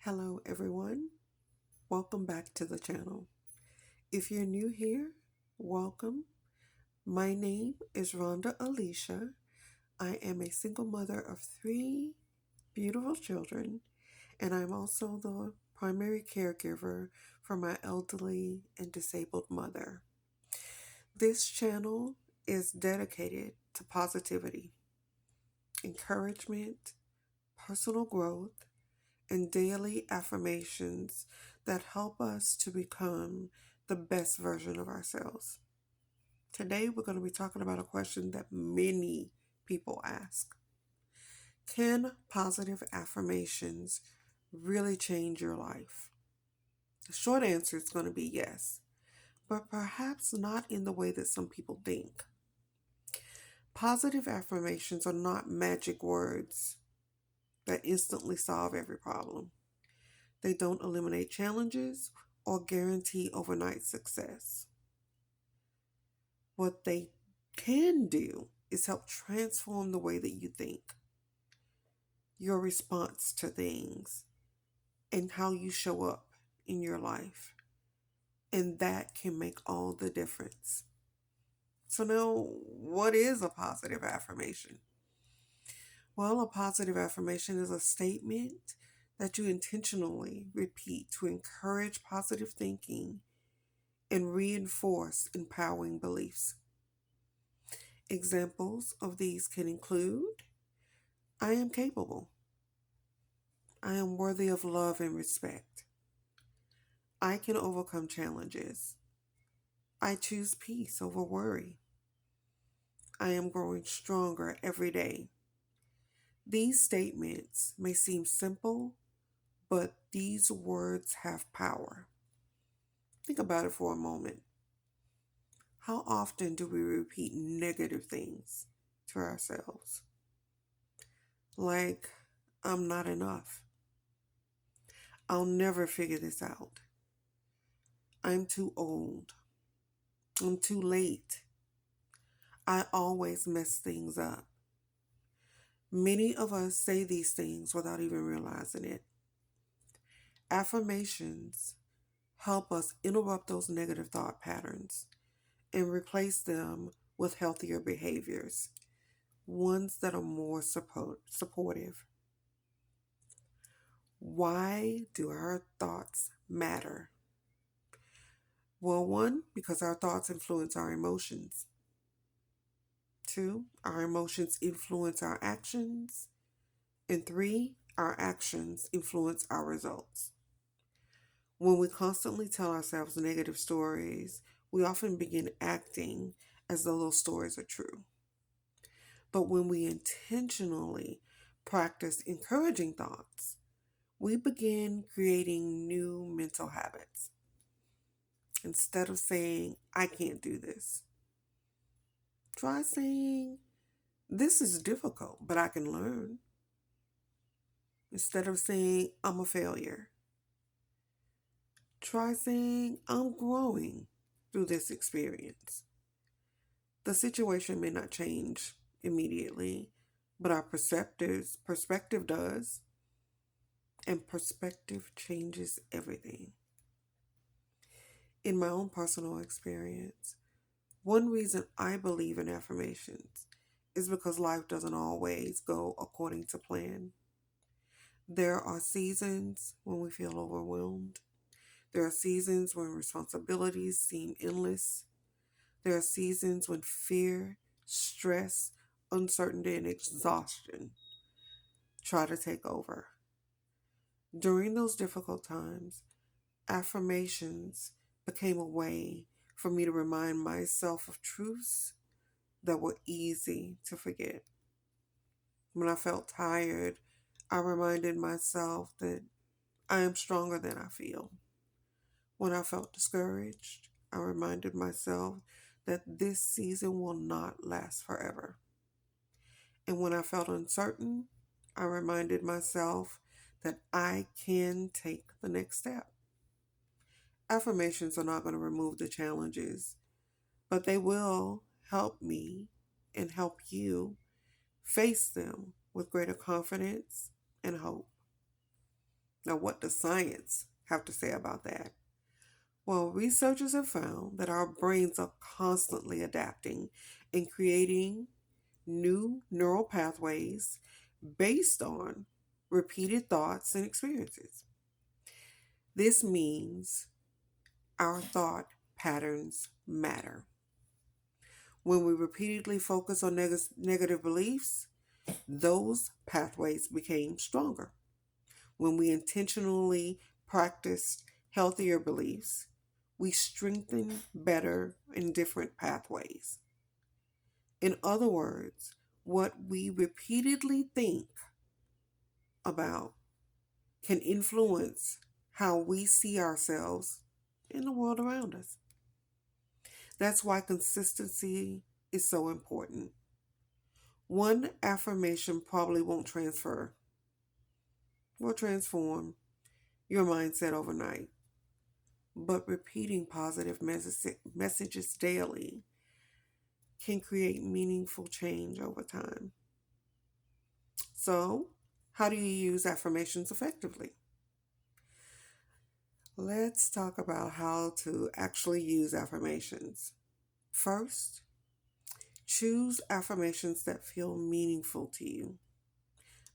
Hello, everyone. Welcome back to the channel. If you're new here, welcome. My name is Rhonda Alicia. I am a single mother of three beautiful children, and I'm also the primary caregiver for my elderly and disabled mother. This channel is dedicated to positivity, encouragement, personal growth, and daily affirmations that help us to become the best version of ourselves. Today, we're going to be talking about a question that many people ask. Can positive affirmations really change your life? The short answer is going to be yes, but perhaps not in the way that some people think. Positive affirmations are not magic words that instantly solve every problem. They don't eliminate challenges or guarantee overnight success. What they can do is help transform the way that you think, your response to things, and how you show up in your life. And that can make all the difference. So, now, what is a positive affirmation? Well, a positive affirmation is a statement that you intentionally repeat to encourage positive thinking and reinforce empowering beliefs. Examples of these can include: I am capable. I am worthy of love and respect. I can overcome challenges. I choose peace over worry. I am growing stronger every day. These statements may seem simple, but these words have power. Think about it for a moment. How often do we repeat negative things to ourselves? Like, I'm not enough. I'll never figure this out. I'm too old. I'm too late. I always mess things up. Many of us say these things without even realizing it. Affirmations help us interrupt those negative thought patterns and replace them with healthier behaviors, ones that are more supportive. Why do our thoughts matter? Well, one, because our thoughts influence our emotions. Two, our emotions influence our actions. And three, our actions influence our results. When we constantly tell ourselves negative stories, we often begin acting as though those stories are true. But when we intentionally practice encouraging thoughts, we begin creating new mental habits. Instead of saying, I can't do this, try saying, this is difficult, but I can learn. Instead of saying, I'm a failure, try saying, I'm growing through this experience. The situation may not change immediately, but our perspective does, and perspective changes everything. In my own personal experience, one reason I believe in affirmations is because life doesn't always go according to plan. There are seasons when we feel overwhelmed. There are seasons when responsibilities seem endless. There are seasons when fear, stress, uncertainty, and exhaustion try to take over. During those difficult times, affirmations became a way for me to remind myself of truths that were easy to forget. When I felt tired, I reminded myself that I am stronger than I feel. When I felt discouraged, I reminded myself that this season will not last forever. And when I felt uncertain, I reminded myself that I can take the next step. Affirmations are not going to remove the challenges, but they will help me and help you face them with greater confidence and hope. Now, what does science have to say about that? Well, researchers have found that our brains are constantly adapting and creating new neural pathways based on repeated thoughts and experiences. This means our thought patterns matter. When we repeatedly focus on negative beliefs, those pathways became stronger. When we intentionally practiced healthier beliefs, we strengthen better and different pathways. In other words, what we repeatedly think about can influence how we see ourselves in the world around us. That's why consistency is so important. One affirmation probably won't transform your mindset overnight, but repeating positive messages daily can create meaningful change over time. So, how do you use affirmations effectively? Let's talk about how to actually use affirmations. First, choose affirmations that feel meaningful to you.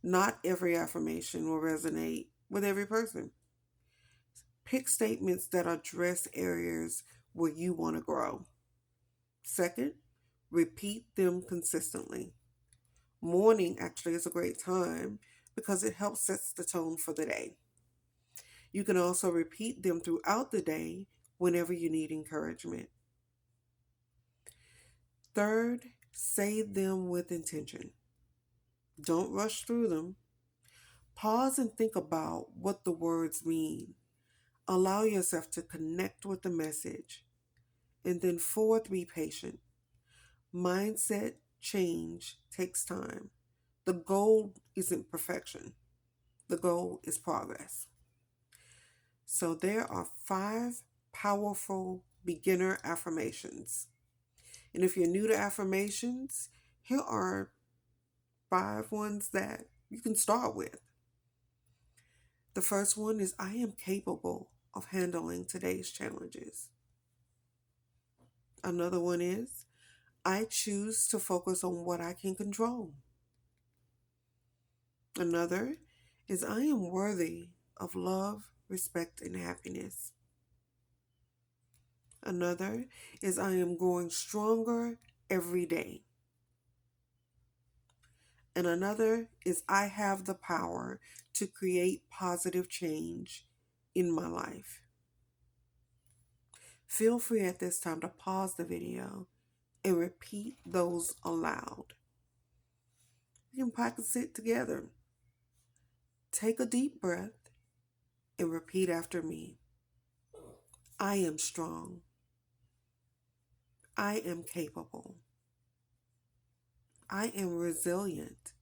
Not every affirmation will resonate with every person. Pick statements that address areas where you want to grow. Second, repeat them consistently. Morning actually is a great time because it helps set the tone for the day. You can also repeat them throughout the day whenever you need encouragement. Third, say them with intention. Don't rush through them. Pause and think about what the words mean. Allow yourself to connect with the message. And then fourth, be patient. Mindset change takes time. The goal isn't perfection. The goal is progress. So there are 5 powerful beginner affirmations. And if you're new to affirmations, here are 5 ones that you can start with. The first one is I am capable of handling today's challenges. Another one is I choose to focus on what I can control. Another is I am worthy of love, respect, and happiness. Another is I am growing stronger every day. And another is I have the power to create positive change in my life. Feel free at this time to pause the video and repeat those aloud. You can practice it together. Take a deep breath and repeat after me. I am strong. I am capable. I am resilient.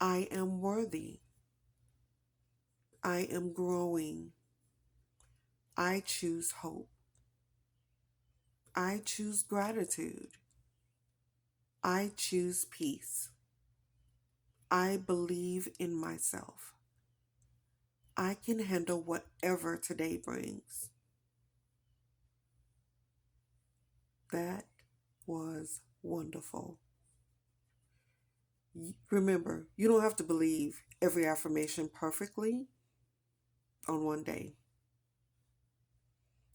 I am worthy. I am growing. I choose hope. I choose gratitude. I choose peace. I believe in myself. I can handle whatever today brings. That was wonderful. Remember, you don't have to believe every affirmation perfectly on one day.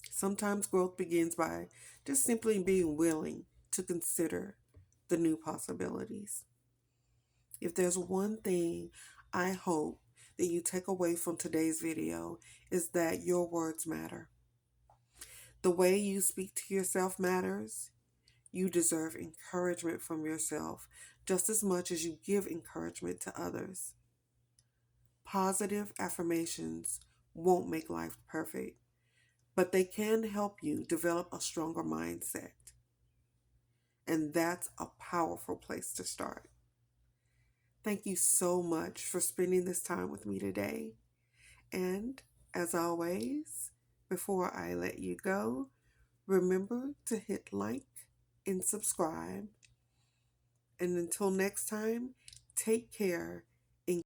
Sometimes growth begins by just simply being willing to consider the new possibilities. If there's one thing I hope that you take away from today's video is that your words matter. The way you speak to yourself matters. You deserve encouragement from yourself just as much as you give encouragement to others. Positive affirmations won't make life perfect, but they can help you develop a stronger mindset. And that's a powerful place to start. Thank you so much for spending this time with me today. And as always, before I let you go, remember to hit like and subscribe. And until next time, take care and